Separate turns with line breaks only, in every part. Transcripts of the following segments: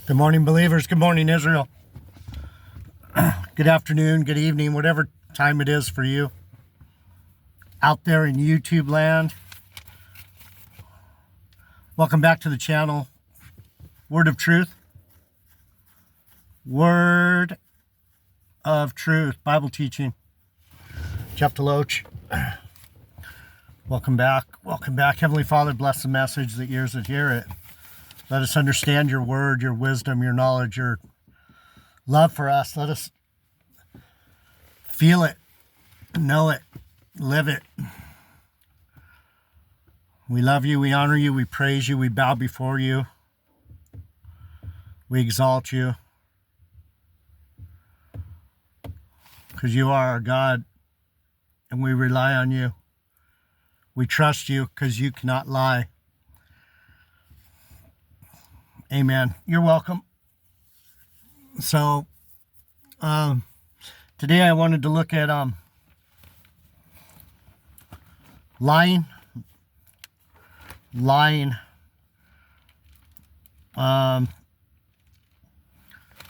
Good morning, believers. Good morning, Israel. Good afternoon, good evening, whatever time it is for you out there in YouTube land. Welcome back to the channel. Word of Truth. Word of Truth. Bible teaching. Jeff Deloach. Welcome back. Welcome back. Heavenly Father, bless the message, the ears that hear it. Let us understand your word, your wisdom, your knowledge, your love for us. Let us feel it, know it, live it. We love you, we honor you, we praise you, we bow before you. We exalt you. Because you are our God, and we rely on you. We trust you because you cannot lie. Amen. You're welcome. So, today I wanted to look at lying. Lying.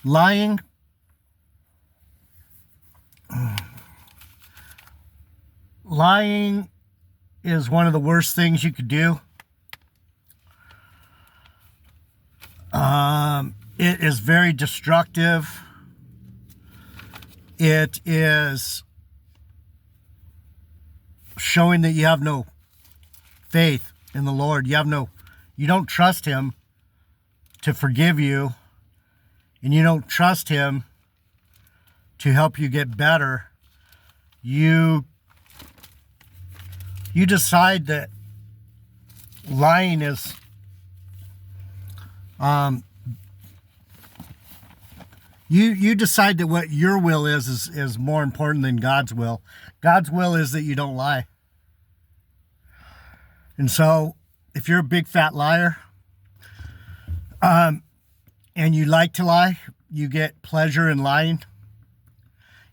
Lying. Lying is one of the worst things you could do. It is very destructive. It is showing that you have no faith in the Lord. You don't trust Him to forgive you, and you don't trust Him to help you get better. You decide that lying is you decide that what your will is more important than God's will. God's will is that you don't lie. And so if you're a big fat liar, and you like to lie, you get pleasure in lying.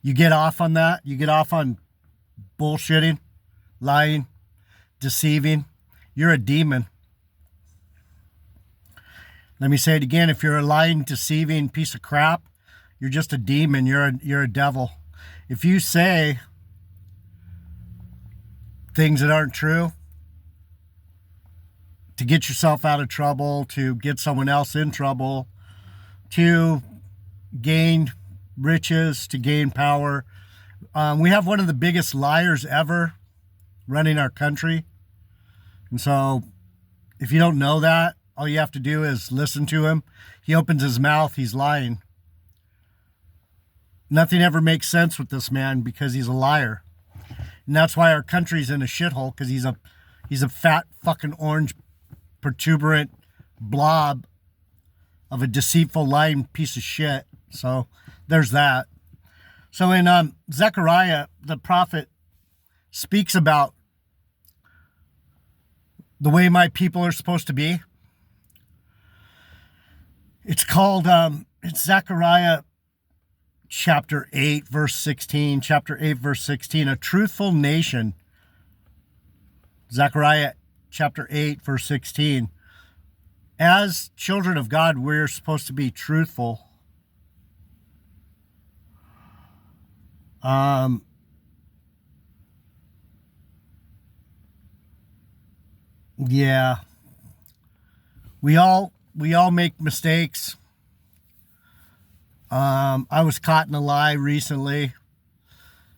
You get off on that. You get off on bullshitting, lying, deceiving. You're a demon. Let me say it again. If you're a lying, deceiving piece of crap, you're just a demon. You're a devil. If you say things that aren't true to get yourself out of trouble, to get someone else in trouble, to gain riches, to gain power. We have one of the biggest liars ever running our country. And so if you don't know that, all you have to do is listen to him. He opens his mouth, he's lying. Nothing ever makes sense with this man because he's a liar. And that's why our country's in a shithole, because he's a fat fucking orange protuberant blob of a deceitful lying piece of shit. So there's that. So in Zechariah, the prophet speaks about the way my people are supposed to be. It's called, it's Zechariah chapter 8, verse 16. Chapter 8, verse 16. A truthful nation. Zechariah chapter 8, verse 16. As children of God, we're supposed to be truthful. Yeah. We all make mistakes. I was caught in a lie recently.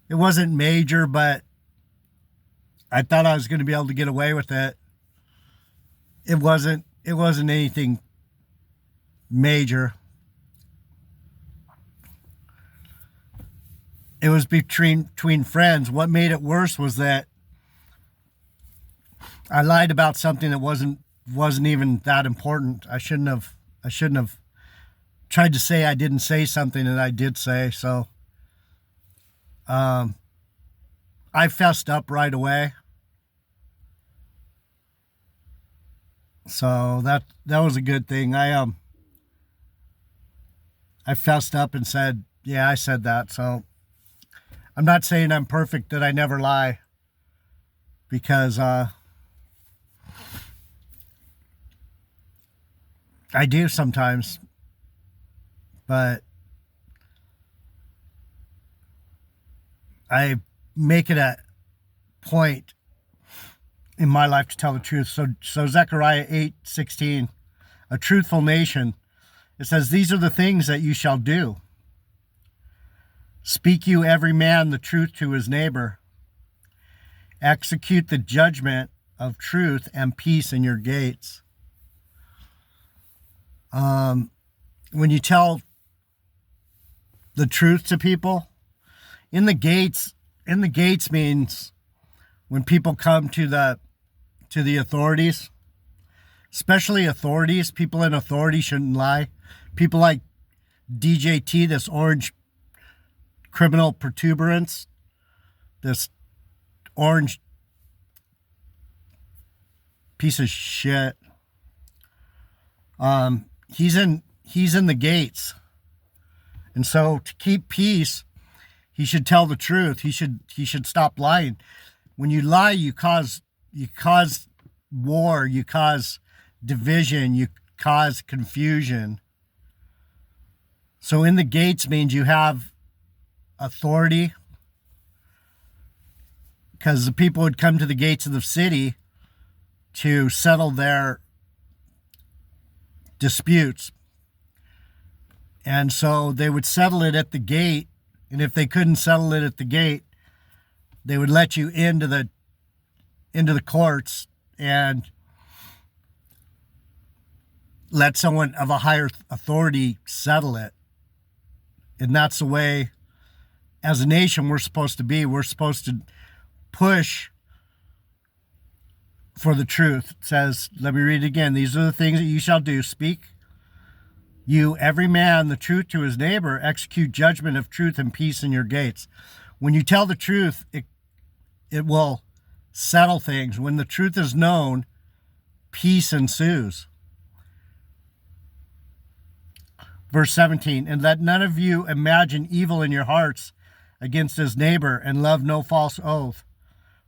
It wasn't major, but I thought I was going to be able to get away with it. It wasn't anything major. It was between friends. What made it worse was that I lied about something that wasn't even that important. I shouldn't have tried to say I didn't say something that I did say. So I fessed up right away. So that was a good thing. I fessed up and said, yeah, I said that. So I'm not saying I'm perfect, that I never lie, because I do sometimes. but I make it a point in my life to tell the truth. So Zechariah 8:16, a truthful nation, it says, these are the things that you shall do. Speak you every man the truth to his neighbor. Execute the judgment of truth and peace in your gates. When you tell the truth to people, in the gates means when people come to the authorities, especially authorities, people in authority shouldn't lie. People like DJT, this orange criminal protuberance, this orange piece of shit. He's in the gates. And so to keep peace, he should tell the truth. He should stop lying. When you lie, you cause war, you cause division, you cause confusion. So in the gates means you have authority, because the people would come to the gates of the city to settle their disputes. And so they would settle it at the gate, and if they couldn't settle it at the gate, they would let you into the courts and let someone of a higher authority settle it. And that's the way, as a nation, we're supposed to be. We're supposed to push for the truth. It says, let me read it again. These are the things that you shall do. Speak you, every man, the truth to his neighbor. Execute judgment of truth and peace in your gates. When you tell the truth, it will settle things. When the truth is known, peace ensues. Verse 17, and let none of you imagine evil in your hearts against his neighbor, and love no false oath.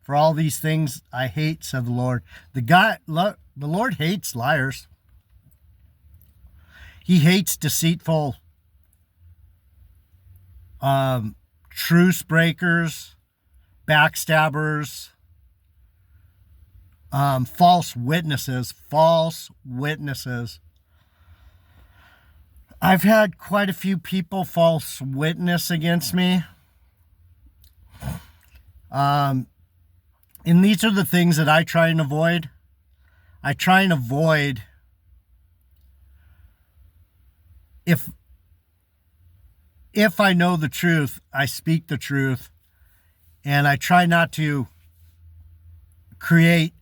For all these things I hate, said the Lord. The Lord hates liars. He hates deceitful truce breakers, backstabbers, false witnesses. I've had quite a few people false witness against me. And these are the things that I try and avoid. I try and avoid, if I know the truth, I speak the truth, and I try not to create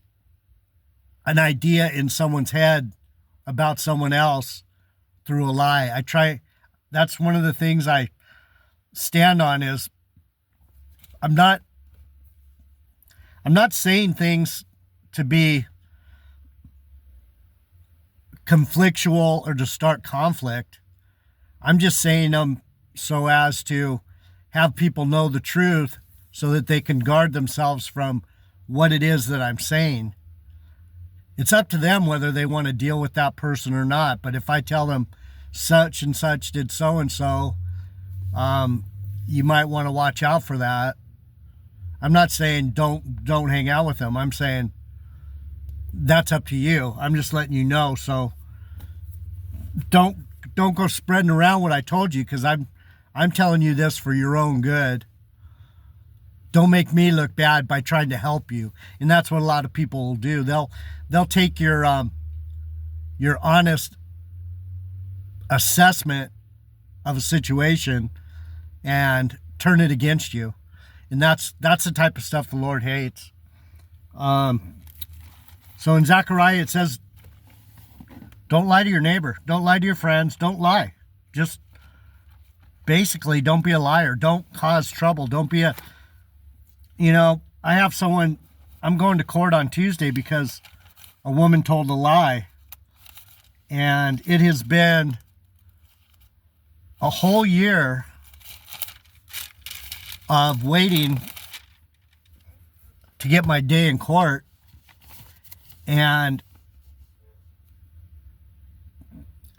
an idea in someone's head about someone else through a lie. That's one of the things I stand on, is I'm not saying things to be conflictual or to start conflict. I'm just saying them so as to have people know the truth, so that they can guard themselves from what it is that I'm saying. It's up to them whether they want to deal with that person or not. But if I tell them such and such did so and so, you might want to watch out for that. I'm not saying don't hang out with them. I'm saying that's up to you. I'm just letting you know. So don't go spreading around what I told you, because I'm telling you this for your own good. Don't make me look bad by trying to help you. And that's what a lot of people will do. They'll take your honest assessment of a situation and turn it against you. And that's the type of stuff the Lord hates. So in Zechariah it says, don't lie to your neighbor. Don't lie to your friends. Don't lie. Just basically don't be a liar. Don't cause trouble. Don't be I have someone, I'm going to court on Tuesday because a woman told a lie. And it has been a whole year of waiting to get my day in court. And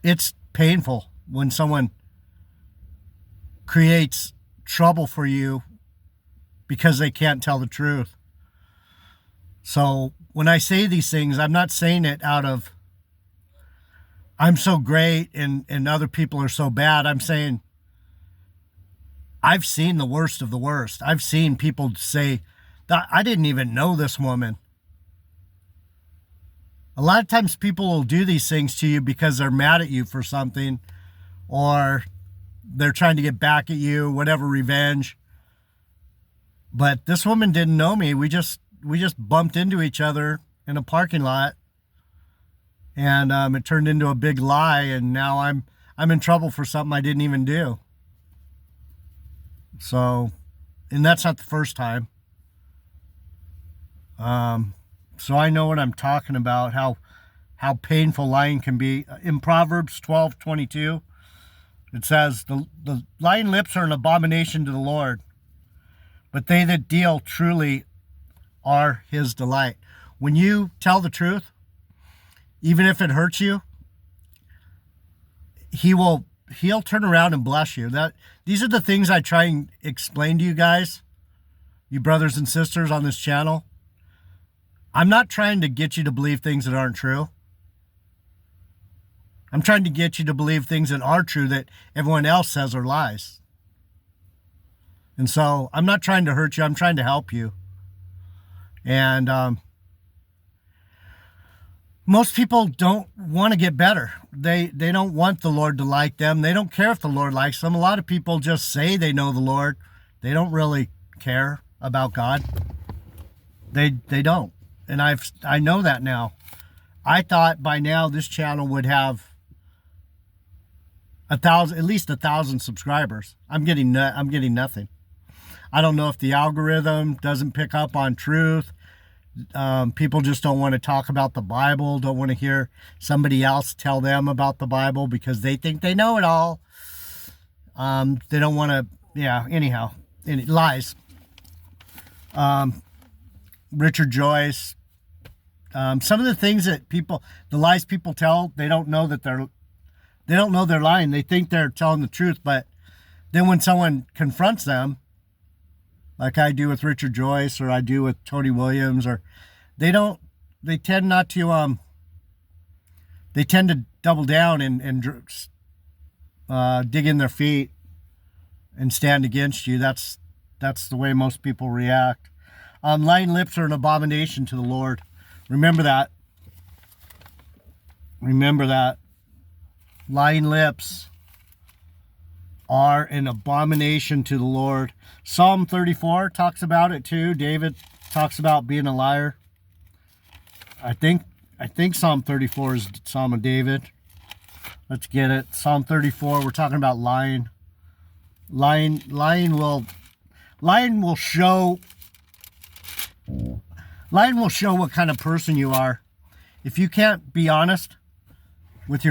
it's painful when someone creates trouble for you because they can't tell the truth. So when I say these things, I'm not saying it out of I'm so great and other people are so bad. I'm saying I've seen the worst of the worst. I've seen people say, I didn't even know this woman. A lot of times people will do these things to you because they're mad at you for something, or they're trying to get back at you, whatever, revenge. But this woman didn't know me. We just bumped into each other in a parking lot, and it turned into a big lie, and now I'm in trouble for something I didn't even do. So, and that's not the first time. So I know what I'm talking about, how painful lying can be. In Proverbs 12:22, it says, the lying lips are an abomination to the Lord, but they that deal truly are his delight. When you tell the truth, even if it hurts you, he'll turn around and bless you. These are the things I try and explain to you guys, you brothers and sisters on this channel. I'm not trying to get you to believe things that aren't true. I'm trying to get you to believe things that are true that everyone else says are lies. And so I'm not trying to hurt you. I'm trying to help you. And most people don't want to get better. They don't want the Lord to like them. They don't care if the Lord likes them. A lot of people just say they know the Lord. They don't really care about God. They don't. And I know that now. I thought by now this channel would have at least 1,000 subscribers. I'm getting nothing. I don't know if the algorithm doesn't pick up on truth. People just don't want to talk about the Bible, don't want to hear somebody else tell them about the Bible because they think they know it all. They don't want to, anyhow, lies. Richard Joyce, some of the things that the lies people tell, they don't know they're lying. They think they're telling the truth, but then when someone confronts them, like I do with Richard Joyce, or I do with Tony Williams, or they tend to double down and dig in their feet and stand against you. That's the way most people react. Lying lips are an abomination to the Lord. Remember that. Remember that. Lying lips are an abomination to the Lord. Psalm 34 talks about it too. David talks about being a liar. I think Psalm 34 is Psalm of David. Let's get it. Psalm 34, we're talking about lying. Lying will show what kind of person you are. If you can't be honest with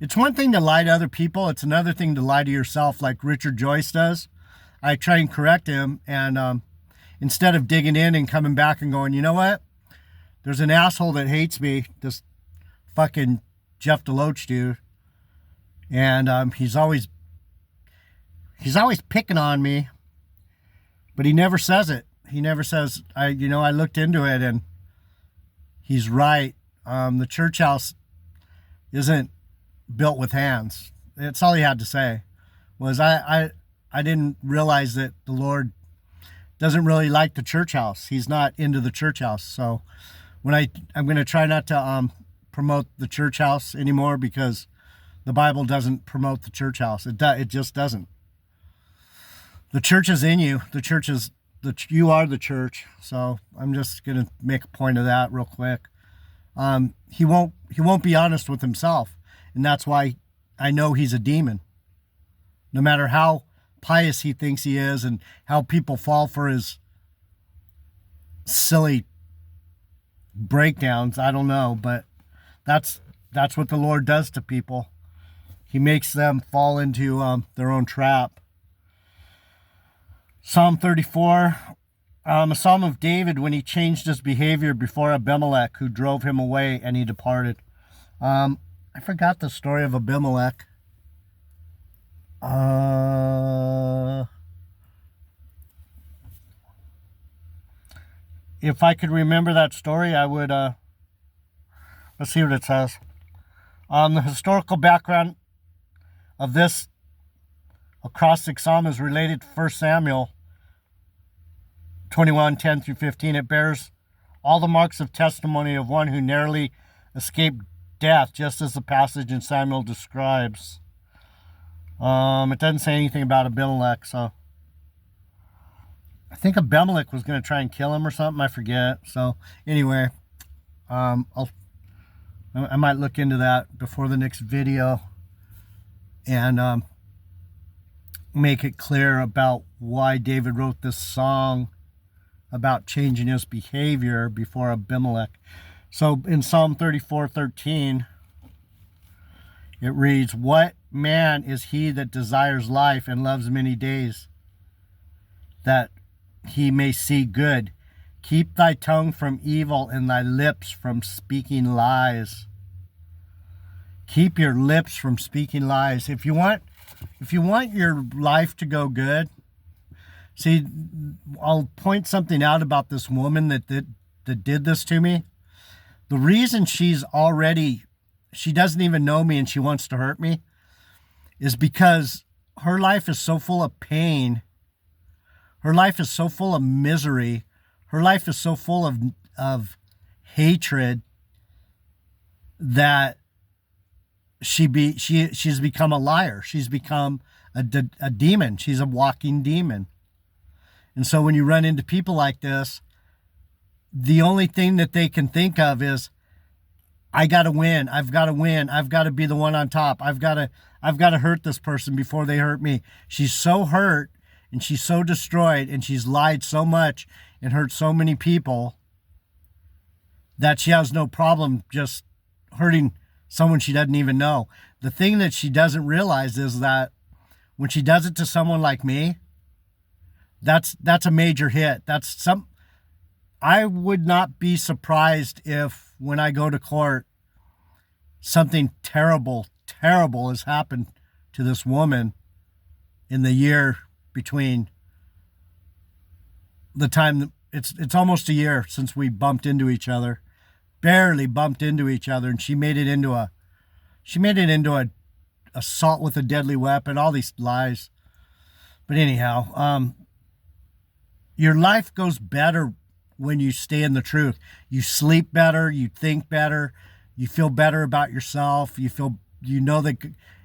it's one thing to lie to other people. It's another thing to lie to yourself, like Richard Joyce does. I try and correct him, and instead of digging in and coming back and going, you know what? There's an asshole that hates me, this fucking Jeff DeLoach dude, and he's always picking on me, but he never says it. He never says, I looked into it, and he's right. The church house isn't built with hands. That's all he had to say. Was I didn't realize that the Lord doesn't really like the church house. He's not into the church house. So when I'm going to try not to promote the church house anymore, because the Bible doesn't promote the church house. It just doesn't. The church is in you. The church is you are the church. So I'm just going to make a point of that real quick. He won't be honest with himself. And that's why I know he's a demon. No matter how pious he thinks he is and how people fall for his silly breakdowns, I don't know, but that's what the Lord does to people. He makes them fall into their own trap. Psalm 34, a psalm of David when he changed his behavior before Abimelech, who drove him away, and he departed. I forgot the story of Abimelech. Uh, if I could remember that story, I would, let's see what it says. The historical background of this acrostic psalm is related to 1 Samuel 21:10 through 15. It bears all the marks of testimony of one who narrowly escaped death, just as the passage in Samuel describes. It doesn't say anything about Abimelech, so I think Abimelech was going to try and kill him or something. I forget. So anyway, I might look into that before the next video and make it clear about why David wrote this song about changing his behavior before Abimelech. So in Psalm 34:13, it reads, "What man is he that desires life and loves many days, that he may see good? Keep thy tongue from evil and thy lips from speaking lies." Keep your lips from speaking lies. If you want your life to go good, see, I'll point something out about this woman that did this to me. The reason she doesn't even know me and she wants to hurt me is because her life is so full of pain. Her life is so full of misery. Her life is so full of hatred that she's become a liar. She's become a demon. She's a walking demon. And so when you run into people like this, the only thing that they can think of is, I got to win. I've got to win. I've got to be the one on top. I've got to hurt this person before they hurt me. She's so hurt and she's so destroyed and she's lied so much and hurt so many people that she has no problem just hurting someone she doesn't even know. The thing that she doesn't realize is that when she does it to someone like me, that's a major hit. I would not be surprised if when I go to court, something terrible has happened to this woman in the year between the time, it's almost a year since we bumped into each other, barely bumped into each other, and she made it into a assault with a deadly weapon, all these lies. But anyhow, your life goes better when you stay in the truth. You sleep better, you think better, you feel better about yourself, you know that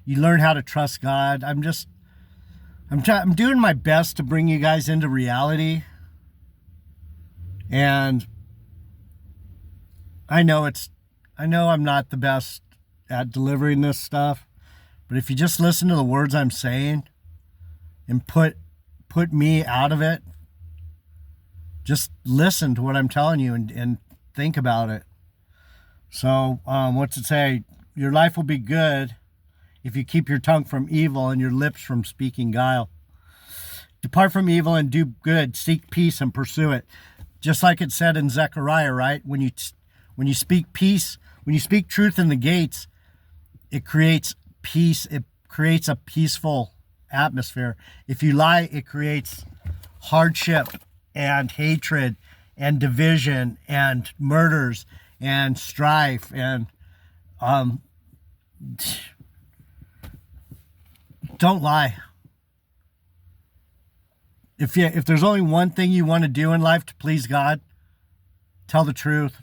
you learn how to trust God. I'm doing my best to bring you guys into reality. And I know I'm not the best at delivering this stuff, but if you just listen to the words I'm saying and put me out of it, just listen to what I'm telling you and think about it. So, what's it say? Your life will be good if you keep your tongue from evil and your lips from speaking guile. Depart from evil and do good. Seek peace and pursue it. Just like it said in Zechariah, right? When you speak peace, when you speak truth in the gates, it creates peace. It creates a peaceful atmosphere. If you lie, it creates hardship and hatred and division and murders and strife and don't lie. If there's only one thing you want to do in life to please God, tell the truth.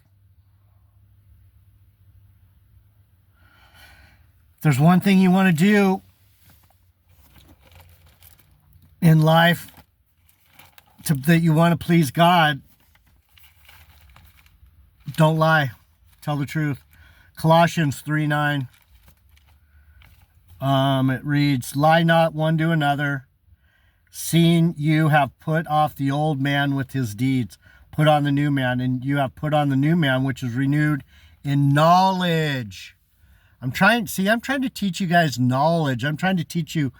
If there's one thing you want to do in life that you want to please God, don't lie. Tell the truth. Colossians 3:9. It reads, "Lie not one to another, seeing you have put off the old man with his deeds. Put on the new man, and you have put on the new man, which is renewed in knowledge." I'm trying to teach you guys knowledge. I'm trying to teach you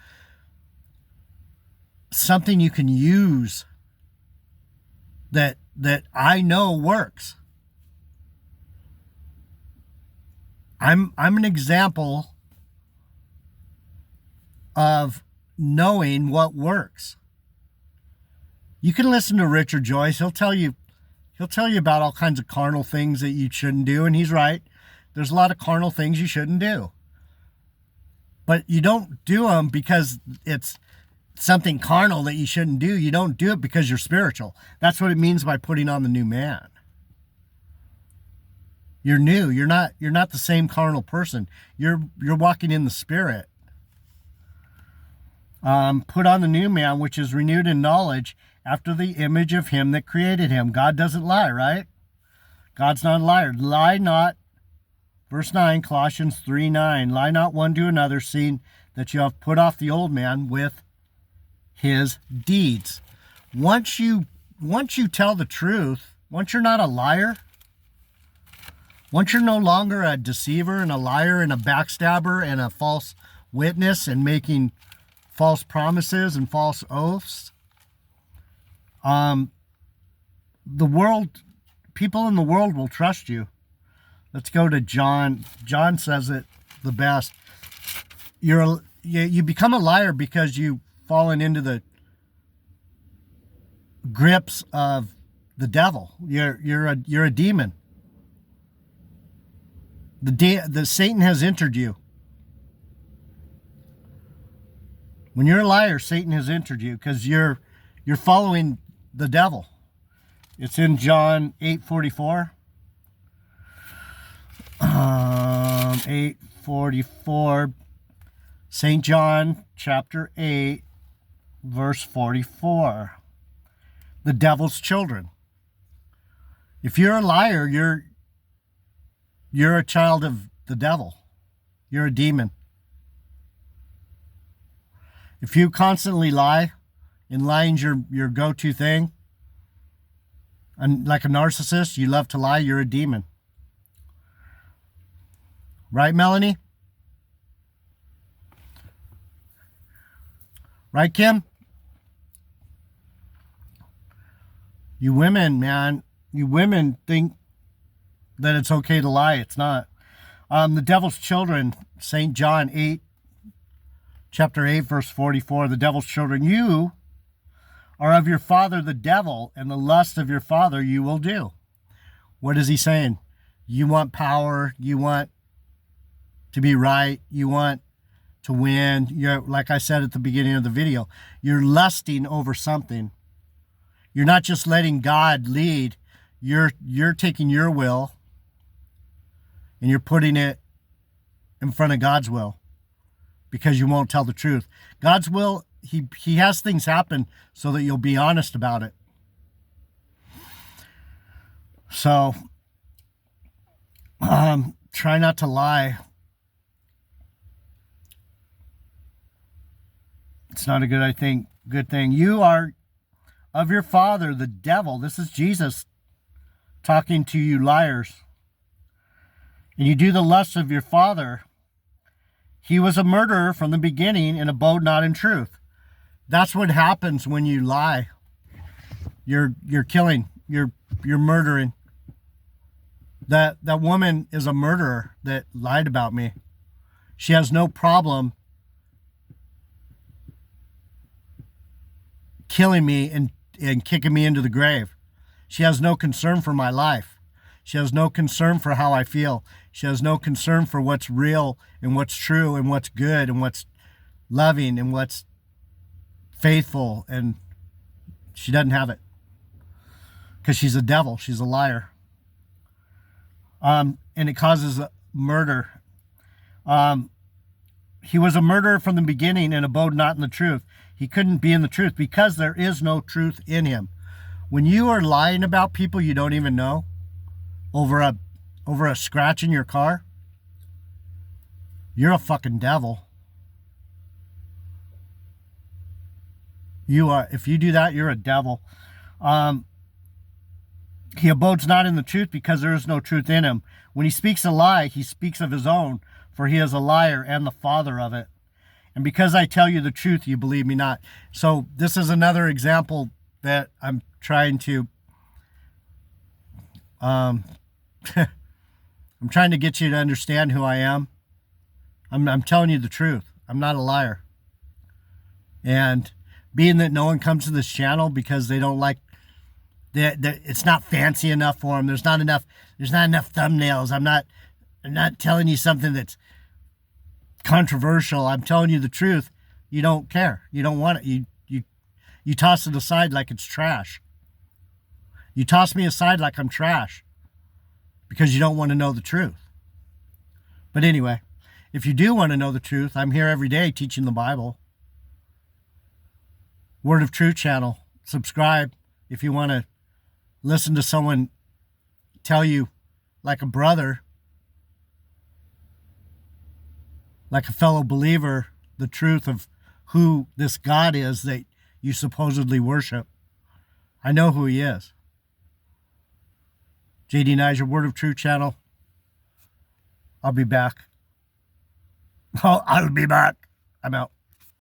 something you can use that I know works. I'm an example of knowing what works. You can listen to Richard Joyce. He'll tell you about all kinds of carnal things that you shouldn't do, and he's right. There's a lot of carnal things you shouldn't do. But you don't do them because it's something carnal that you shouldn't do. You don't do it because you're spiritual. That's what it means by putting on the new man. You're new. You're not the same carnal person. You're walking in the Spirit. Put on the new man, which is renewed in knowledge after the image of him that created him. God doesn't lie, right? God's not a liar. Lie not. Verse 9, Colossians 3:9. Lie not one to another, seeing that you have put off the old man with his deeds. Once you tell the truth, once you're not a liar, once you're no longer a deceiver and a liar and a backstabber and a false witness and making false promises and false oaths, people in the world will trust you. Let's go to John. John says it the best. You become a liar because you've fallen into the grips of the devil. You're a demon. The Satan has entered you. When you're a liar, Satan has entered you because you're following the devil. It's in John 8:44. 8:44. St. John chapter 8, verse 44. The devil's children. If you're a liar, you're a child of the devil. You're a demon. If you constantly lie, and lying's your go-to thing, and like a narcissist, you love to lie, you're a demon. Right, Melanie? Right, Kim? You women, man, you women think that it's okay to lie. It's not. The devil's children, St. John 8, chapter 8, verse 44, the devil's children, you are of your father the devil, and the lust of your father you will do. What is he saying? You want power, you want to be right, you want to win. You're, like I said at the beginning of the video, you're lusting over something. You're not just letting God lead. You're taking your will and you're putting it in front of God's will because you won't tell the truth. God's will, he has things happen so that you'll be honest about it. So, try not to lie. It's not a good thing. You are of your father, the devil. This is Jesus talking to you liars. And you do the lusts of your father. He was a murderer from the beginning and abode not in truth. That's what happens when you lie. You're killing. You're murdering. That woman is a murderer that lied about me. She has no problem killing me and kicking me into the grave. She has no concern for my life. She has no concern for how I feel. She has no concern for what's real and what's true and what's good and what's loving and what's faithful. And she doesn't have it because she's a devil. She's a liar. And it causes murder. He was a murderer from the beginning and abode not in the truth. He couldn't be in the truth because there is no truth in him. When you are lying about people you don't even know over a scratch in your car, you're a fucking devil. You are. If you do that, you're a devil. He abodes not in the truth because there is no truth in him. When he speaks a lie, he speaks of his own, for he is a liar and the father of it. And because I tell you the truth, you believe me not. So this is another example that I'm trying to, I'm trying to get you to understand who I am. I'm telling you the truth. I'm not a liar. And being that no one comes to this channel because they don't like it's not fancy enough for them. There's not enough thumbnails. I'm not telling you something that's controversial. I'm telling you the truth. You don't care. You don't want it. You toss it aside like it's trash. You toss me aside like I'm trash because you don't want to know the truth. But anyway, if you do want to know the truth, I'm here every day teaching the Bible. Word of Truth channel. Subscribe if you want to listen to someone tell you like a brother, like a fellow believer, the truth of who this God is that you supposedly worship. I know who he is. JD Niger, Word of Truth channel. I'll be back. I'll be back. I'm out.